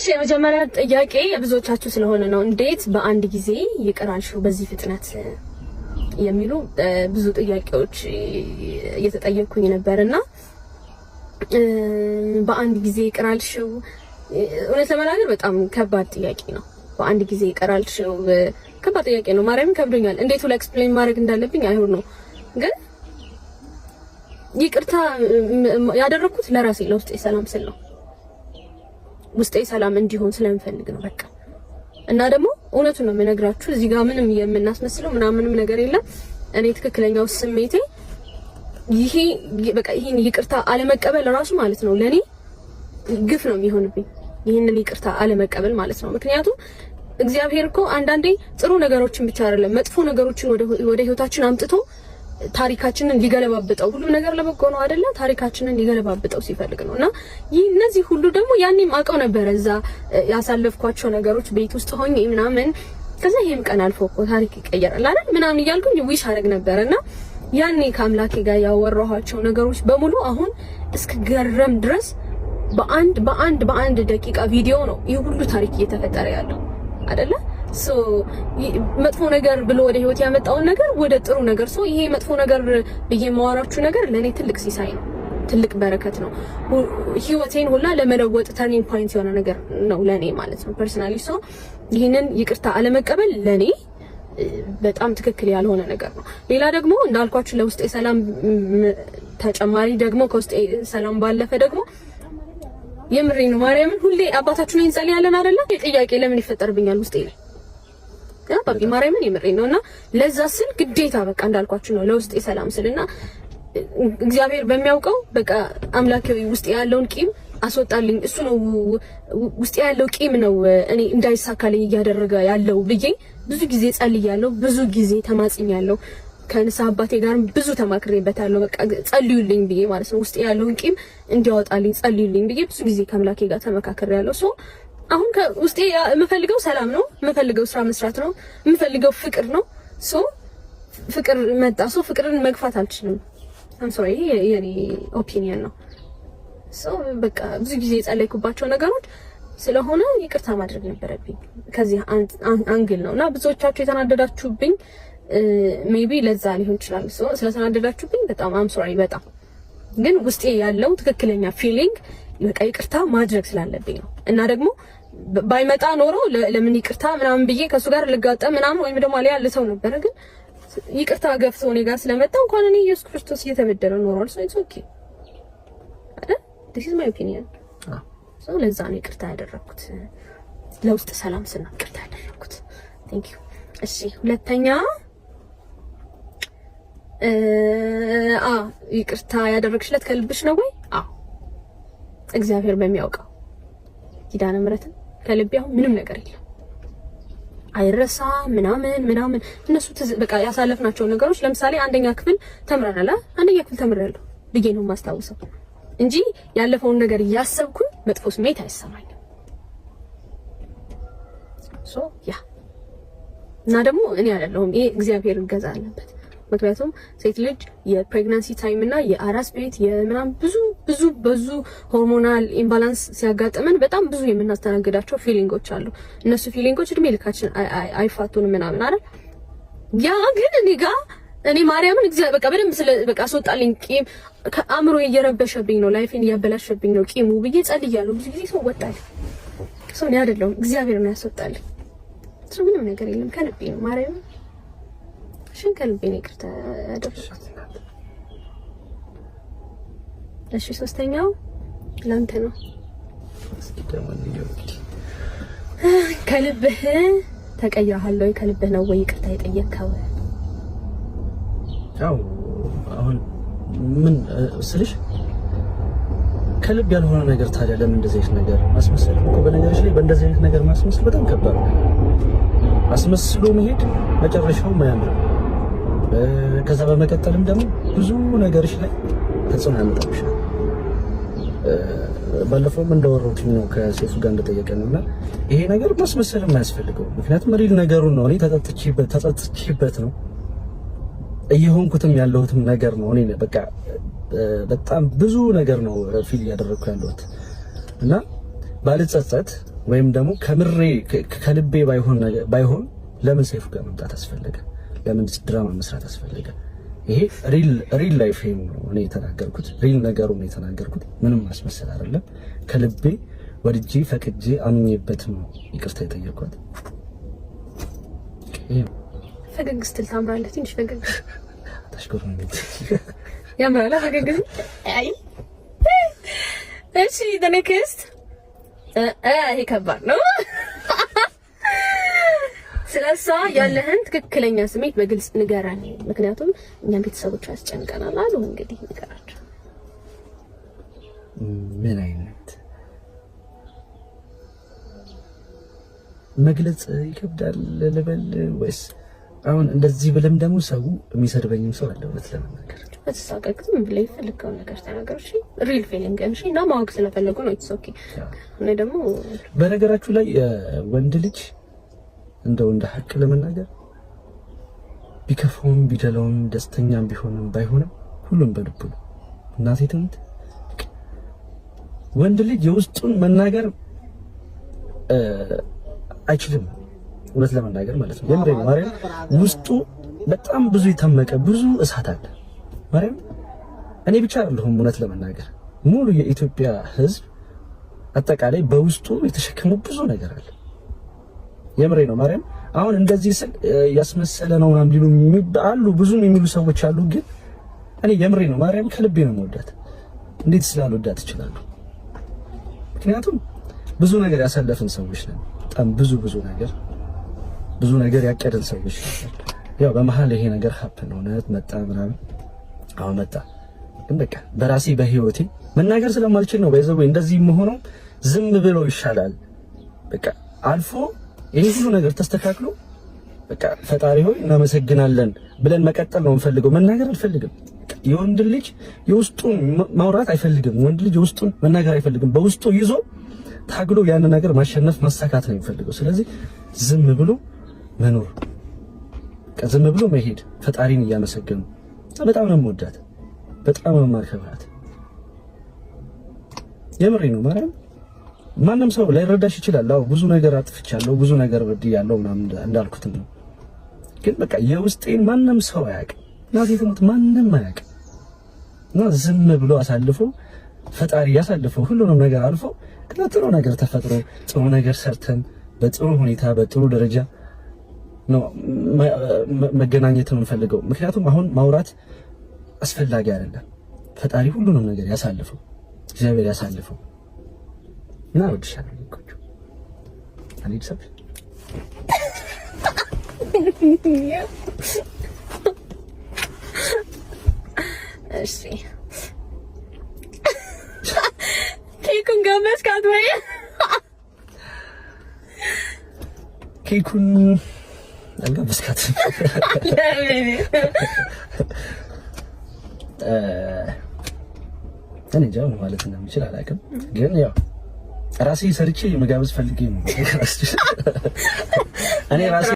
እሺ የመጀመሪያ ጥያቄ ብዙዎቻችሁ ስለሆነ ነው እንዴት በአንድ ጊዜ ይቅራልሽው በዚህ ፍጥነት የሚሉ ብዙ ጥያቄዎች እየተጠየቁኝ ነበርና በአንድ ጊዜ ይቅራልሽው እውነት ለመናገር በጣም ከባድ ጥያቄ ነው። በአንድ ጊዜ ይቅራልሽው ከባድ ጥያቄ ነው። ማርያምን ከብዶኛል። እንዴት ሁላ ኤክስፕሌን ማድረግ እንዳለብኝ አይሆን ነው። ግን ይቅርታ ያደረኩት ለራሴ ለውስጤ ሰላም ስል ነው። ውስጤ ሰላም እንዲሆን ስለምፈልግ ነው በቃ። እና ደግሞ እውነቱን ነው የምነግራችሁ። እዚህ ጋር ምንም የምናስመስለው ምንም ነገር የለም። እኔ ትክክለኛው ስሜቴ ይሄ በቃ ይሄን ይቅርታ አለመቀበል ራሱ ማለት ነው ለኔ ግፍ ነው የሚሆንብኝ። ይሄንን ይቅርታ አለመቀበል ማለት ነው። ምክንያቱም እግዚአብሔር እኮ አንዳንዴ ጥሩ ነገሮችን ብቻ አይደለም መጥፎ ነገሮችን ወደ ህይወታችን አምጥቶ ታሪካችንን ሊገለባብጠው ሁሉ ነገር ለበጎ ነው አይደለ? ታሪካችንን ሊገለባብጠው ሲፈልግ ነውና እነዚህ ሁሉ ደግሞ ያኔም አውቀው ነበር እዛ ያሳለፍኳቸው ነገሮች ቤት ውስጥ ሆኜ ምናምን ከዛ ይሄም ቀን አልፎ እኮ ታሪክ ይቀየራል አይደል ምናምን እያልኩኝ ዊሽ አደረግ ነበርና ያኔ ከአምላኬ ጋር ያወራኋቸው ነገሮች በሙሉ አሁን እስከገረም ድረስ በአንድ ደቂቃ ቪዲዮ ነው ይሄ ሁሉ ታሪክ እየተፈጠረ ያለው አይደለ? ሶ መጥፎ ነገር ብሎ ወደ ህይወት ያመጣውን ነገር ወደ ጥሩ ነገር ይሄ መጥፎ ነገር በየማወራችሁ ነገር ለኔ ትልቅ ሲሳይ ነው፣ ትልቅ በረከት ነው። ህይወቴን ሁላ ለመለወጥ ተርኒንግ ፖይንት የሆነ ነገር ነው ለኔ ማለት ነው ፐርሰናሊ። ሶ ይሄንን ይቅርታ አለመቀበል ለኔ በጣም ትክክል ያልሆነ ነገር ነው። ሌላ ደግሞ እንዳልኳችሁ ለውስጤ ሰላም ተጨማሪ ደግሞ ከውስጤ ሰላም ባለፈ ደግሞ የምሬን ነው ማርያምን ሁሌ አባታችሁን እንጸልያለን አይደለ? ጥያቄ ለምን ይፈጠርብኛል ውስጤ ላይ ባቢ ማርያምን የምሬን ነውና ለዛ ስል ግዴታ በቃ እንዳልኳችሁ ነው ለውስጤ ሰላም ስልና እግዚአብሔር በሚያውቀው በቃ አምላኬው ውስጥ ያለውን ቂም አስወጣልኝ። እሱ ነው ውስጥ ያለው ቂም ነው እኔ እንዳይሳካልኝ እያደረገ ያለው ብዬ ብዙ ጊዜ ጸልያለሁ፣ ብዙ ጊዜ ተማጽኛለሁ። ከንስሐ አባቴ ጋር ብዙ ተማክሬበታለሁ። በቃ ጸልዩልኝ ብዬ ማለት ነው ውስጥ ያለውን ቂም እንዲያወጣልኝ ጸልዩልኝ ብዬ ብዙ ጊዜ ከአምላኬ ጋር ተመካክሬያለሁ። ሶ አሁን ከውስጤ የምፈልገው ሰላም ነው፣ የምፈልገው ስራ መስራት ነው፣ የምፈልገው ፍቅር ነው። ሶ ፍቅር መጣ። ሶ ፍቅርን መግፋት አልችልም። አም ሶሪ ይሄ የኔ ኦፒኒየን ነው። ሶ በቃ ብዙ ጊዜ የጸለይኩባቸው ነገሮች ስለሆነ ይቅርታ ማድረግ ነበረብኝ ከዚህ አንግል ነውና ብዙዎቻችሁ የተናደዳችሁብኝ ሜቢ ለዛ ሊሆን ይችላል። ሶ ስለተናደዳችሁብኝ በጣም አም ሶሪ በጣም ግን ውስጤ ያለው ትክክለኛ ፊሊንግ በቃ ይቅርታ ማድረግ ስላለብኝ ነው። እና ደግሞ ባይመጣ ኖሮ ለምን ይቅርታ ምናምን ብዬ ከሱ ጋር ልጋጠም ምናምን ወይም ደግሞ አለ ሰው ነበር። ግን ይቅርታ ገፍቶ እኔ ጋር ስለመጣ እንኳን እኔ ኢየሱስ ክርስቶስ እየተበደለ ኖሯል። ሶ ኢትስ ኦኬ አይደል? this is my opinion። ሶ ለዛ ነው ይቅርታ ያደረኩት፣ ለውስጥ ሰላም ስና ይቅርታ ያደረኩት። thank you። እሺ ሁለተኛ ይቅርታ ያደረግሽለት ከልብሽ ነው ወይ? እግዚአብሔር በሚያውቀው ኪዳነ ምሕረትን ከልቤ አሁን ምንም ነገር የለም አይረሳ ምናምን እነሱ በቃ ያሳለፍናቸው ነገሮች ለምሳሌ አንደኛ ክፍል ተምረናል ብዬ ነው የማስታውሰው እንጂ ያለፈውን ነገር እያሰብኩኝ መጥፎ ስሜት አይሰማኝም። ሶ ያ እና ደግሞ እኔ አይደለሁም ይሄ እግዚአብሔር እገዛ አለበት። ምክንያቱም ሴት ልጅ የፕሬግናንሲ ታይም እና የአራስ ቤት የምናም ብዙ ሆርሞናል ኢምባላንስ ሲያጋጥመን በጣም ብዙ የምናስተናግዳቸው ፊሊንጎች አሉ። እነሱ ፊሊንጎች እድሜ ልካችን አይፋቱንም ምናምን አይደል? ያ ግን እኔ ማርያምን እግዚአብሔር በቃ በደንብ በቃ አስወጣልኝ። ቂም ከአእምሮ እየረበሸብኝ ነው፣ ላይፌን እያበላሸብኝ ነው ቂሙ ብዬ ጸልያለሁ። ብዙ ጊዜ ሰው ወጣል ሰው ነው አይደለም እግዚአብሔር ነው ያስወጣልኝ። ሰው ምንም ነገር የለም ከልቤ ነው ማርያምን ከልቤ ነው ይቅርታ ያደረኩት። እሺ ሶስተኛው ላንተ ነው። ከልብህ ተቀይረሃል ወይ? ከልብህ ነው ወይ ይቅርታ የጠየቅከው? ያው አሁን ምን ስልሽ ከልብ ያልሆነ ነገር ታዲያ ለምን እንደዚህ አይነት ነገር ማስመሰል እኮ በነገርሽ ላይ በእንደዚህ አይነት ነገር ማስመሰል በጣም ከባድ ነው። አስመስሎ መሄድ መጨረሻው ማያምር። ከዛ በመቀጠልም ደግሞ ብዙ ነገርሽ ላይ ተጽዕኖ ያመጣብሻል። ባለፈውም እንደወራሁት ነው ከሴፉ ጋር እንደጠየቀንና ይሄ ነገር ማስመሰል የማያስፈልገው ምክንያቱም ሪል ነገሩን ነው። እኔ ተጸጽቼበት ነው እየሆንኩትም ያለሁትም ነገር ነው። እኔ በቃ በጣም ብዙ ነገር ነው ፊል ያደረኩ ያለሁት እና ባልጸጸት ወይም ደግሞ ከምሬ ከልቤ ባይሆን ለምን ሰይፉ ጋር መምጣት አስፈለገ? ለምን ድራማ መስራት አስፈለገ? ይሄ ሪል ላይፍ ነው እኔ የተናገርኩት፣ ሪል ነገሩ ነው የተናገርኩት። ምንም ማስመሰል አይደለም። ከልቤ ወድጄ ፈቅጄ አምኜበት ነው ይቅርታ የጠየቅኳት። ፈገግ ስትል ታምራለህ። ትንሽ ፈገግ ታሽኮርም ያምራል ፈገግ። አይ እሺ ደነክስት ይሄ ከባድ ነው። ስለሷ ያለህን ትክክለኛ ስሜት በግልጽ ንገረን፣ ምክንያቱም እኛም ቤተሰቦቿ ያስጨንቀናል አሉ። እንግዲህ ንገራቸው። ምን አይነት መግለጽ ይከብዳል ልበል ወይስ አሁን እንደዚህ ብለም ደግሞ ሰው የሚሰድበኝም ሰው አለ። እውነት ለመናገር ተሳቀቅም ብለህ የፈለከው ነገር ተናገር። እሺ ሪል ፊሊንግ እሺ። እና ማወቅ ስለፈለጉ ነው። ኢትስ ኦኬ። እኔ ደግሞ በነገራችሁ ላይ ወንድ ልጅ እንደው እንደ ሀቅ ለመናገር ቢከፋውም ቢደላውም ደስተኛም ቢሆንም ባይሆንም ሁሉም በልቡ ነው። እናቴ ትምት ወንድ ልጅ የውስጡን መናገር አይችልም። እውነት ለመናገር ማለት ነው። የምሬ ማርያም ውስጡ በጣም ብዙ የታመቀ ብዙ እሳት አለ። ማርያም እኔ ብቻ አይደለሁም። እውነት ለመናገር ሙሉ የኢትዮጵያ ሕዝብ አጠቃላይ በውስጡ የተሸከመው ብዙ ነገር አለ። የምሬ ነው ማርያም። አሁን እንደዚህ ስል ያስመሰለ ነው ምናምን ሊሉ አሉ፣ ብዙም የሚሉ ሰዎች አሉ። ግን እኔ የምሬ ነው ማርያም ከልቤ ነው የምወዳት። እንዴት ስላልወዳት ይችላሉ? ምክንያቱም ብዙ ነገር ያሳለፍን ሰዎች ነን። በጣም ብዙ ነገር ያቀደን ሰዎች ነን። ያው በመሀል ይሄ ነገር ሀፕን ሆነት መጣ ምናምን አሁን መጣ። ግን በቃ በራሴ በህይወቴ መናገር ስለማልችል ነው ባይዘው እንደዚህ የምሆነው። ዝም ብሎ ይሻላል። በቃ አልፎ ይሄ ሁሉ ነገር ተስተካክሎ በቃ ፈጣሪ ሆይ እናመሰግናለን ብለን መቀጠል ነው የምፈልገው። መናገር አልፈልግም። የወንድ ልጅ የውስጡን ማውራት አይፈልግም። ወንድ ልጅ የውስጡን መናገር አይፈልግም። በውስጡ ይዞ ታግሎ ያን ነገር ማሸነፍ ማሳካት ነው የሚፈልገው። ስለዚህ ዝም ብሎ መኖር፣ ዝም ብሎ መሄድ፣ ፈጣሪን እያመሰገኑ። በጣም ነው የምወዳት፣ በጣም ነው የማከብራት። የምሬ ነው ማርያም። ማንም ሰው ላይረዳሽ ይችላል። አዎ ብዙ ነገር አጥፍቻለሁ፣ ብዙ ነገር በድያለሁ ምናምን እንዳልኩት ነው። ግን በቃ የውስጤን ማንም ሰው አያውቅም። እናቴ ትሙት ማንም አያውቅም። እና ዝም ብሎ አሳልፎ ፈጣሪ ያሳልፈው ሁሉንም ነገር አልፎ ጥሩ ነገር ተፈጥሮ ጥሩ ነገር ሰርተን በጥሩ ሁኔታ በጥሩ ደረጃ ነው መገናኘት ነው የምፈልገው። ምክንያቱም አሁን ማውራት አስፈላጊ አይደለም። ፈጣሪ ሁሉንም ነገር ያሳልፈው፣ እግዚአብሔር ያሳልፈው። እና ወድሻለሁ እኮ አለኝ ሰብ እሺ ኬኩን ገመስካት ወይ? ኬኩን አልገመስካትም። እኔ እንጃ ማለት እንደምችል አላውቅም፣ ግን ያው ራሴ ሰርቼ መጋበዝ ፈልጌ ነው። እኔ ራሴ